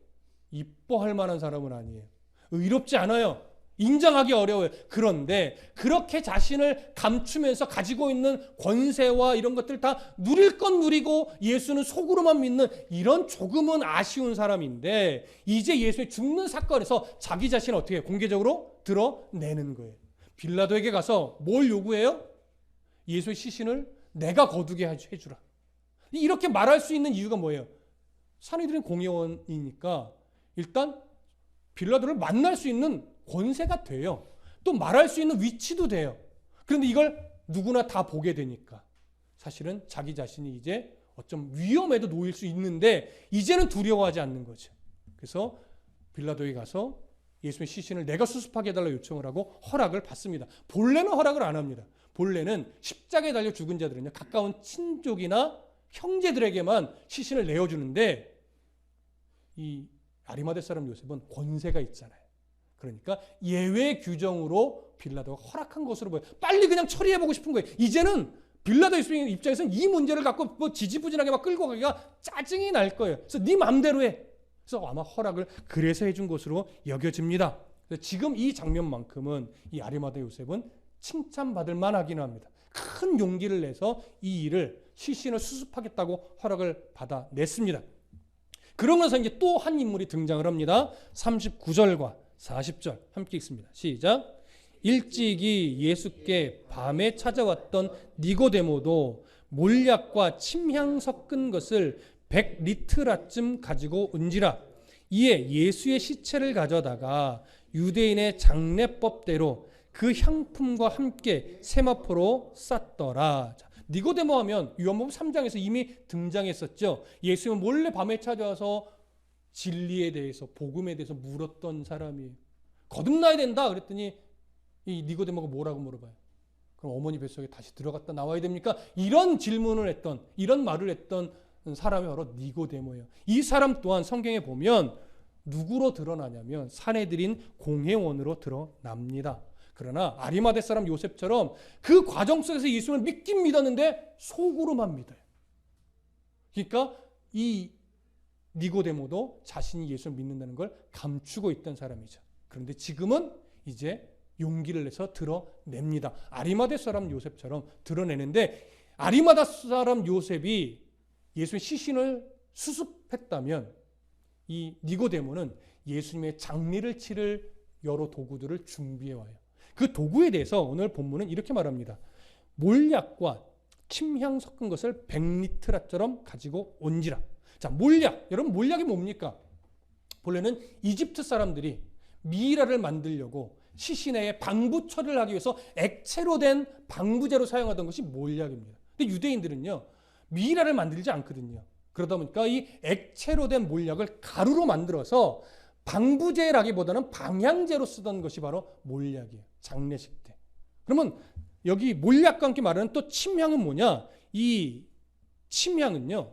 이뻐할 만한 사람은 아니에요. 의롭지 않아요. 인정하기 어려워요. 그런데 그렇게 자신을 감추면서 가지고 있는 권세와 이런 것들 다 누릴 건 누리고 예수는 속으로만 믿는 이런 조금은 아쉬운 사람인데 이제 예수의 죽는 사건에서 자기 자신을 어떻게 공개적으로 드러내는 거예요. 빌라도에게 가서 뭘 요구해요? 예수의 시신을 내가 거두게 해주라. 이렇게 말할 수 있는 이유가 뭐예요? 사내들은 공회원이니까 일단 빌라도를 만날 수 있는 권세가 돼요. 또 말할 수 있는 위치도 돼요. 그런데 이걸 누구나 다 보게 되니까 사실은 자기 자신이 이제 어쩜 위험에도 놓일 수 있는데 이제는 두려워하지 않는 거죠. 그래서 빌라도에 가서 예수의 시신을 내가 수습하게 해달라 요청을 하고 허락을 받습니다. 본래는 허락을 안 합니다. 본래는 십자가에 달려 죽은 자들은요, 가까운 친족이나 형제들에게만 시신을 내어주는데 이 아리마대 사람 요셉은 권세가 있잖아요. 그러니까 예외 규정으로 빌라도가 허락한 것으로 보여요. 빨리 그냥 처리해보고 싶은 거예요. 이제는 빌라도 입장에서는 이 문제를 갖고 뭐 지지부진하게 막 끌고 가기가 짜증이 날 거예요. 그래서 네 맘대로 해. 그래서 아마 허락을 그래서 해준 것으로 여겨집니다. 그래서 지금 이 장면만큼은 이 아리마대 요셉은 칭찬받을 만하기는 합니다. 큰 용기를 내서 이 일을 시신을 수습하겠다고 허락을 받아냈습니다. 그러면서 이제 또 한 인물이 등장을 합니다. 39절과 40절 함께 읽습니다. 시작. 일찍이 예수께 밤에 찾아왔던 니고데모도 몰약과 침향 섞은 것을 100리트라쯤 가지고 온지라. 이에 예수의 시체를 가져다가 유대인의 장례법대로 그 향품과 함께 세마포로 쌌더라. 자, 니고데모 하면 요한복음 3장에서 이미 등장했었죠. 예수님은 몰래 밤에 찾아와서 진리에 대해서, 복음에 대해서 물었던 사람이에요. 거듭나야 된다 그랬더니 이 니고데모가 뭐라고 물어봐요? 그럼 어머니 뱃속에 다시 들어갔다 나와야 됩니까? 이런 질문을 했던, 이런 말을 했던 사람이 바로 니고데모예요. 이 사람 또한 성경에 보면 누구로 드러나냐면 사내들인 공회원으로 드러납니다. 그러나 아리마대 사람 요셉처럼 그 과정 속에서 예수님을 믿긴 믿었는데 속으로만 믿어요. 그러니까 이 니고데모도 자신이 예수를 믿는다는 걸 감추고 있던 사람이죠. 그런데 지금은 이제 용기를 내서 드러냅니다. 아리마대 사람 요셉처럼 드러내는데, 아리마대 사람 요셉이 예수의 시신을 수습했다면 이 니고데모는 예수님의 장례를 치를 여러 도구들을 준비해 와요. 그 도구에 대해서 오늘 본문은 이렇게 말합니다. 몰약과 침향 섞은 것을 100리트라처럼 가지고 온지라. 자, 몰약. 여러분, 몰약이 뭡니까? 본래는 이집트 사람들이 미이라를 만들려고 시신에 방부 처리를 하기 위해서 액체로 된 방부제로 사용하던 것이 몰약입니다. 근데 유대인들은요, 미이라를 만들지 않거든요. 그러다 보니까 이 액체로 된 몰약을 가루로 만들어서 방부제라기보다는 방향제로 쓰던 것이 바로 몰약이에요. 장례식 때. 그러면 여기 몰약과 함께 말하는 또 침향은 뭐냐? 이 침향은요,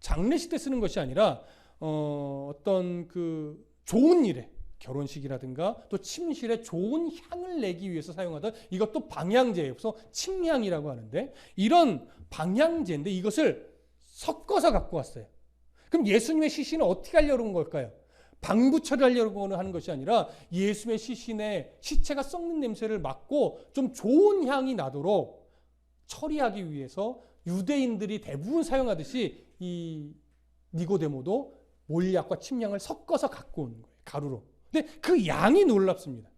장례식 때 쓰는 것이 아니라 어떤 그 좋은 일에, 결혼식이라든가 또 침실에 좋은 향을 내기 위해서 사용하던 이것도 방향제예요. 그래서 침향이라고 하는데, 이런 방향제인데 이것을 섞어서 갖고 왔어요. 그럼 예수님의 시신을 어떻게 하려는 걸까요? 방부 처리하려고 하는 것이 아니라 예수의 시신에 시체가 썩는 냄새를 맡고 좀 좋은 향이 나도록 처리하기 위해서 유대인들이 대부분 사용하듯이 이 니고데모도 몰약과 침향을 섞어서 갖고 온 거예요. 가루로. 근데 그 양이 놀랍습니다.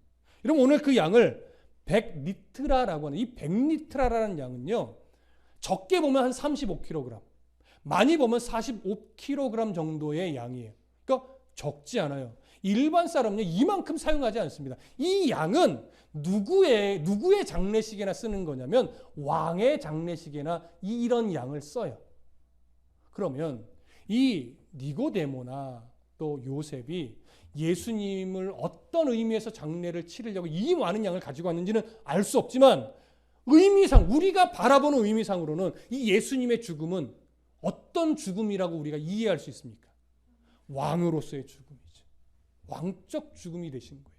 여러분, 오늘 그 양을 100리트라라고 하는, 이 100리트라라는 양은요, 적게 보면 한 35kg, 많이 보면 45kg 정도의 양이에요. 그러니까 적지 않아요. 일반 사람은요, 이만큼 사용하지 않습니다. 이 양은 누구의 장례식에나 쓰는 거냐면 왕의 장례식에나 이런 양을 써요. 그러면 이 니고데모나 또 요셉이 예수님을 어떤 의미에서 장례를 치르려고 이 많은 양을 가지고 왔는지는 알 수 없지만, 의미상, 우리가 바라보는 의미상으로는 이 예수님의 죽음은 어떤 죽음이라고 우리가 이해할 수 있습니까? 왕으로서의 죽음이죠. 왕적 죽음이 되신 거예요.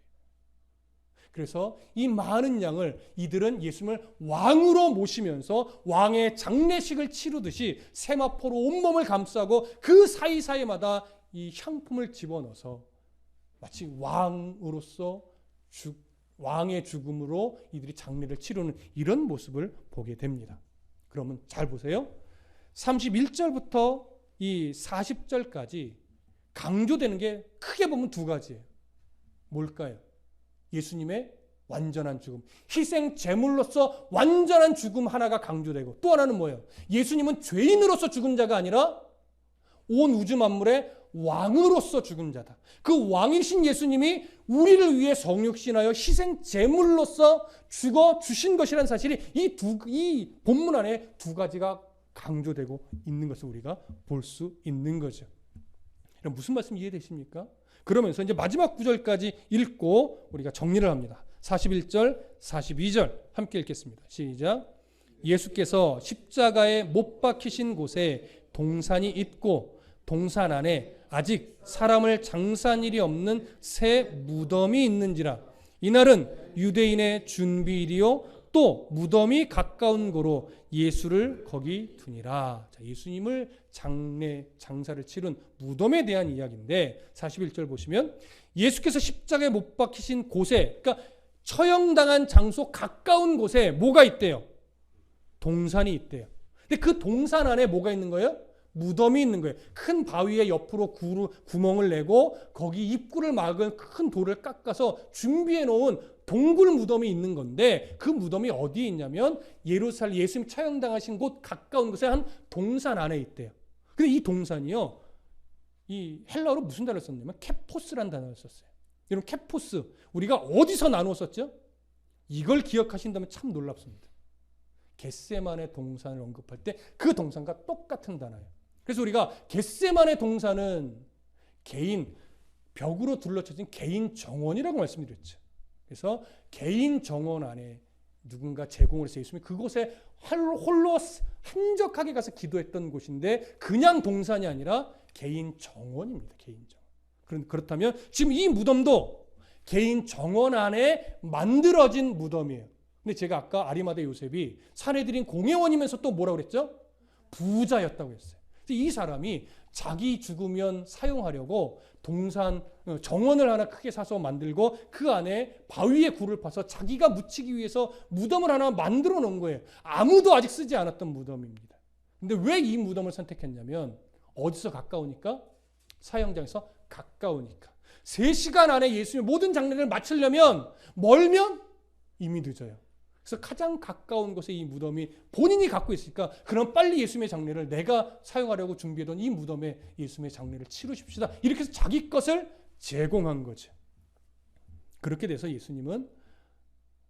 그래서 이 많은 양을 이들은 예수님을 왕으로 모시면서 왕의 장례식을 치르듯이 세마포로 온몸을 감싸고 그 사이사이마다 이 향품을 집어넣어서 마치 왕으로서 왕의 죽음으로 이들이 장례를 치르는 이런 모습을 보게 됩니다. 그러면 잘 보세요. 31절부터 이 40절까지 강조되는 게 크게 보면 두 가지예요. 뭘까요? 예수님의 완전한 죽음, 희생 제물로서 완전한 죽음 하나가 강조되고, 또 하나는 뭐예요? 예수님은 죄인으로서 죽은 자가 아니라 온 우주 만물의 왕으로서 죽은 자다. 그 왕이신 예수님이 우리를 위해 성육신하여 희생 제물로서 죽어 주신 것이라는 사실이 이 본문 안에 두 가지가 강조되고 있는 것을 우리가 볼 수 있는 거죠. 무슨 말씀 이해되십니까? 그러면서 이제 마지막 구절까지 읽고 우리가 정리를 합니다. 41절, 42절 함께 읽겠습니다. 시작. 예수께서 십자가에 못 박히신 곳에 동산이 있고 동산 안에 아직 사람을 장사한 일이 없는 새 무덤이 있는지라. 이날은 유대인의 준비일이요 또 무덤이 가까운 고로 예수를 거기 두니라. 자, 예수님을 장사를 치른 무덤에 대한 이야기인데, 41절 보시면 예수께서 십자가에 못 박히신 곳에, 그러니까 처형당한 장소 가까운 곳에 뭐가 있대요? 동산이 있대요. 근데 그 동산 안에 뭐가 있는 거예요? 무덤이 있는 거예요. 큰 바위에 옆으로 구멍을 내고 거기 입구를 막은 큰 돌을 깎아서 준비해 놓은 동굴 무덤이 있는 건데, 그 무덤이 어디에 있냐면 예루살렘 예수님 처형당하신 곳 가까운 곳에 한 동산 안에 있대요. 근데 이 동산이요, 이 헬라어로 무슨 단어를 썼냐면 케포스라는 단어를 썼어요. 여러분, 케포스 우리가 어디서 나누어 썼죠? 이걸 기억하신다면 참 놀랍습니다. 겟세만의 동산을 언급할 때 그 동산과 똑같은 단어예요. 그래서 우리가 겟세만의 동산은 개인 벽으로 둘러쳐진 개인 정원이라고 말씀드렸죠. 그래서 개인 정원 안에 누군가 제공을 해서 예수님이 그곳에 홀로 한적하게 가서 기도했던 곳인데, 그냥 동산이 아니라 개인 정원입니다. 개인 정원. 그렇다면 지금 이 무덤도 개인 정원 안에 만들어진 무덤이에요. 근데 제가 아까 아리마대 요셉이 사내들인 공회원이면서 또 뭐라고 그랬죠? 부자였다고 했어요. 이 사람이 자기 죽으면 사용하려고 동산 정원을 하나 크게 사서 만들고 그 안에 바위에 굴을 파서 자기가 묻히기 위해서 무덤을 하나 만들어 놓은 거예요. 아무도 아직 쓰지 않았던 무덤입니다. 근데 왜 이 무덤을 선택했냐면 어디서 가까우니까? 사형장에서 가까우니까. 3시간 안에 예수님의 모든 장례를 마치려면 멀면 이미 늦어요. 그래서 가장 가까운 곳에 이 무덤이 본인이 갖고 있으니까 그럼 빨리 예수님의 장례를 내가 사용하려고 준비해둔 이 무덤에 예수님의 장례를 치르십시다. 이렇게 해서 자기 것을 제공한 거죠. 그렇게 돼서 예수님은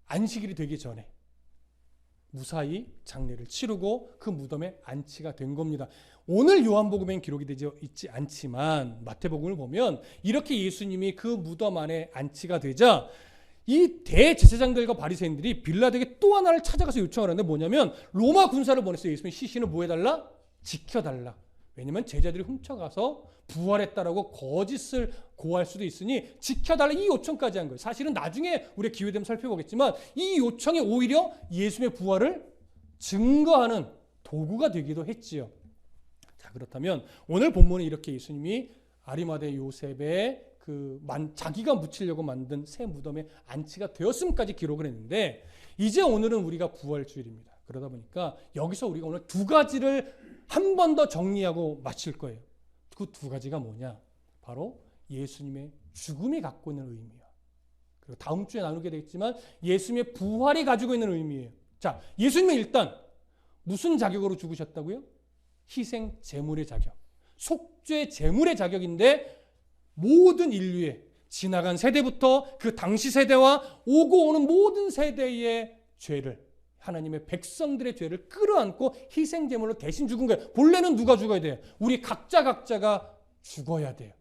안식일이 되기 전에 무사히 장례를 치르고 그 무덤에 안치가 된 겁니다. 오늘 요한복음엔 기록이 되지 있지 않지만 마태복음을 보면 이렇게 예수님이 그 무덤 안에 안치가 되자 이 대제사장들과 바리새인들이 빌라도에게 또 하나를 찾아가서 요청을 하는데 뭐냐면 로마 군사를 보냈어요. 예수님의 시신을 뭐 해달라? 지켜달라. 왜냐면 제자들이 훔쳐가서 부활했다라고 거짓을 고할 수도 있으니 지켜달라 이 요청까지 한 거예요. 사실은 나중에 우리가 기회되면 살펴보겠지만 이 요청이 오히려 예수님의 부활을 증거하는 도구가 되기도 했지요. 자, 그렇다면 오늘 본문은 이렇게 예수님이 아리마대 요셉의 자기가 묻히려고 만든 새 무덤에 안치가 되었음까지 기록을 했는데 이제 오늘은 우리가 부활주일입니다. 그러다 보니까 여기서 우리가 오늘 2가지를 한 번 더 정리하고 마칠 거예요. 그 2가지가 뭐냐? 바로 예수님의 죽음이 갖고 있는 의미예요. 그리고 다음 주에 나누게 되겠지만 예수님의 부활이 가지고 있는 의미예요. 자, 예수님은 일단 무슨 자격으로 죽으셨다고요? 희생 제물의 자격. 속죄 제물의 자격인데 모든 인류의 지나간 세대부터 그 당시 세대와 오고 오는 모든 세대의 죄를 하나님의 백성들의 죄를 끌어안고 희생제물로 대신 죽은 거예요. 본래는 누가 죽어야 돼요? 우리 각자가 죽어야 돼요.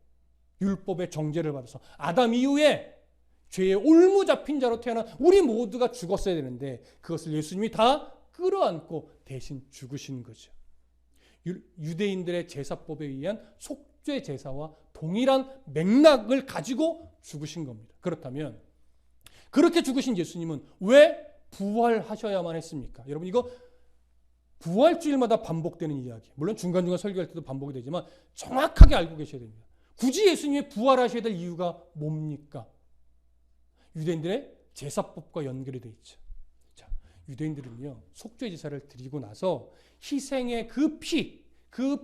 율법의 정죄를 받아서 아담 이후에 죄의 올무 잡힌 자로 태어난 우리 모두가 죽었어야 되는데 그것을 예수님이 다 끌어안고 대신 죽으신 거죠. 유대인들의 제사법에 의한 속죄 제사와 동일한 맥락을 가지고 죽으신 겁니다. 그렇다면 그렇게 죽으신 예수님은 왜 부활하셔야만 했습니까? 여러분 이거 부활주일마다 반복되는 이야기. 물론 중간중간 설교할 때도 반복이 되지만 정확하게 알고 계셔야 됩니다. 굳이 예수님이 부활하셔야 될 이유가 뭡니까? 유대인들의 제사법과 연결이 되어 있죠. 자, 유대인들은요 속죄 제사를 드리고 나서 희생의 그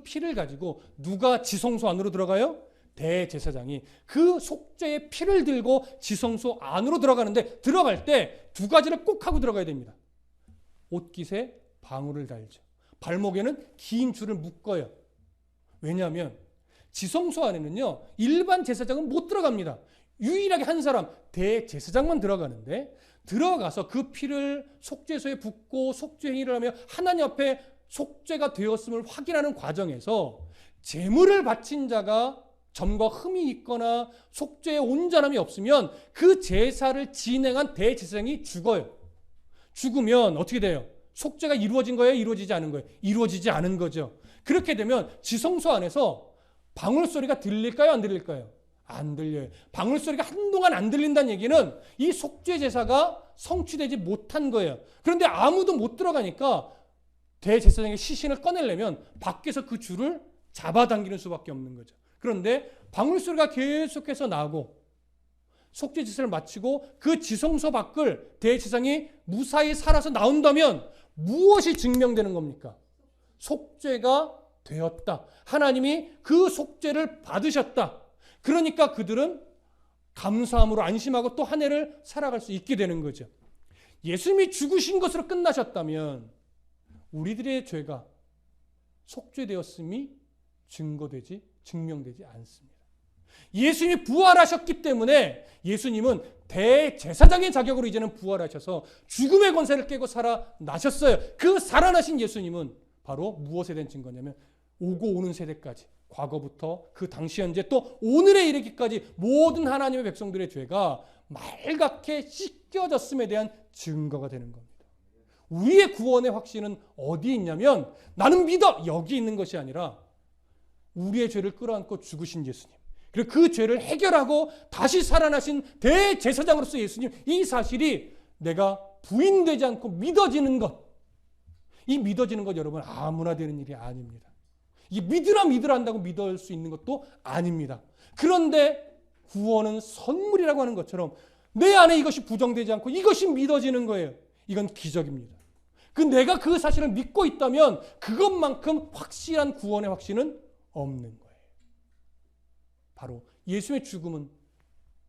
피를 가지고 누가 지성소 안으로 들어가요? 대제사장이 그 속죄의 피를 들고 지성소 안으로 들어가는데 들어갈 때 2가지를 꼭 하고 들어가야 됩니다. 옷깃에 방울을 달죠. 발목에는 긴 줄을 묶어요. 왜냐하면 지성소 안에는요 일반 제사장은 못 들어갑니다. 유일하게 한 사람 대제사장만 들어가는데 들어가서 그 피를 속죄소에 붓고 속죄 행위를 하며 하나님 앞에 속죄가 되었음을 확인하는 과정에서 제물을 바친 자가 점과 흠이 있거나 속죄의 온전함이 없으면 그 제사를 진행한 대제사장이 죽어요. 죽으면 어떻게 돼요? 속죄가 이루어진 거예요? 이루어지지 않은 거예요? 이루어지지 않은 거죠. 그렇게 되면 지성소 안에서 방울 소리가 들릴까요? 안 들릴까요? 안 들려요. 방울 소리가 한동안 안 들린다는 얘기는 이 속죄 제사가 성취되지 못한 거예요. 그런데 아무도 못 들어가니까 대제사장의 시신을 꺼내려면 밖에서 그 줄을 잡아당기는 수밖에 없는 거죠. 그런데 방울소리가 계속해서 나고 속죄 제사를 마치고 그 지성소 밖을 대제사장이 무사히 살아서 나온다면 무엇이 증명되는 겁니까? 속죄가 되었다. 하나님이 그 속죄를 받으셨다. 그러니까 그들은 감사함으로 안심하고 또 한 해를 살아갈 수 있게 되는 거죠. 예수님이 죽으신 것으로 끝나셨다면 우리들의 죄가 속죄되었음이 증명되지 않습니다. 예수님이 부활하셨기 때문에 예수님은 대제사장의 자격으로 이제는 부활하셔서 죽음의 권세를 깨고 살아나셨어요. 그 살아나신 예수님은 바로 무엇에 대한 증거냐면 오고 오는 세대까지 과거부터 그 당시 현재 또 오늘에 이르기까지 모든 하나님의 백성들의 죄가 말갛게 씻겨졌음에 대한 증거가 되는 겁니다. 우리의 구원의 확신은 어디 있냐면 나는 믿어 여기 있는 것이 아니라 우리의 죄를 끌어안고 죽으신 예수님, 그리고 그 죄를 해결하고 다시 살아나신 대제사장으로서 예수님, 이 사실이 내가 부인되지 않고 믿어지는 것, 이 믿어지는 것 여러분 아무나 되는 일이 아닙니다. 이게 믿으라 한다고 믿을 수 있는 것도 아닙니다. 그런데 구원은 선물이라고 하는 것처럼 내 안에 이것이 부정되지 않고 이것이 믿어지는 거예요. 이건 기적입니다. 내가 그 사실을 믿고 있다면 그것만큼 확실한 구원의 확신은 없는 거예요. 바로 예수의 죽음은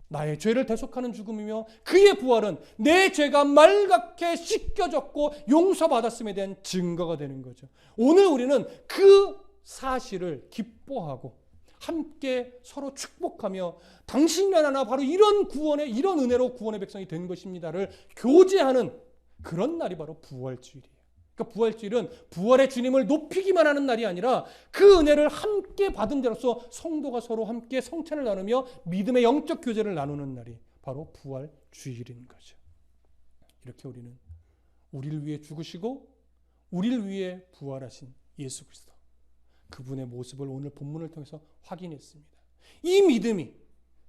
나의 죄를 대속하는 죽음이며 그의 부활은 내 죄가 말갛게 씻겨졌고 용서받았음에 대한 증거가 되는 거죠. 오늘 우리는 그 사실을 기뻐하고 함께 서로 축복하며 당신이 나나 바로 이런 구원의 이런 은혜로 구원의 백성이 된 것입니다를 교제하는 그런 날이 바로 부활주일이에요. 그러니까 부활주일은 부활의 주님을 높이기만 하는 날이 아니라 그 은혜를 함께 받은 자로서 성도가 서로 함께 성찬을 나누며 믿음의 영적 교제를 나누는 날이 바로 부활주일인 거죠. 이렇게 우리는 우리를 위해 죽으시고 우리를 위해 부활하신 예수 그리스도, 그분의 모습을 오늘 본문을 통해서 확인했습니다. 이 믿음이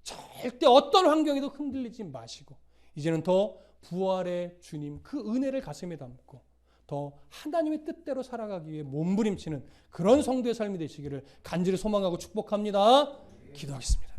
절대 어떤 환경에도 흔들리지 마시고 이제는 더 부활의 주님 그 은혜를 가슴에 담고 더 하나님의 뜻대로 살아가기 위해 몸부림치는 그런 성도의 삶이 되시기를 간절히 소망하고 축복합니다. 기도하겠습니다.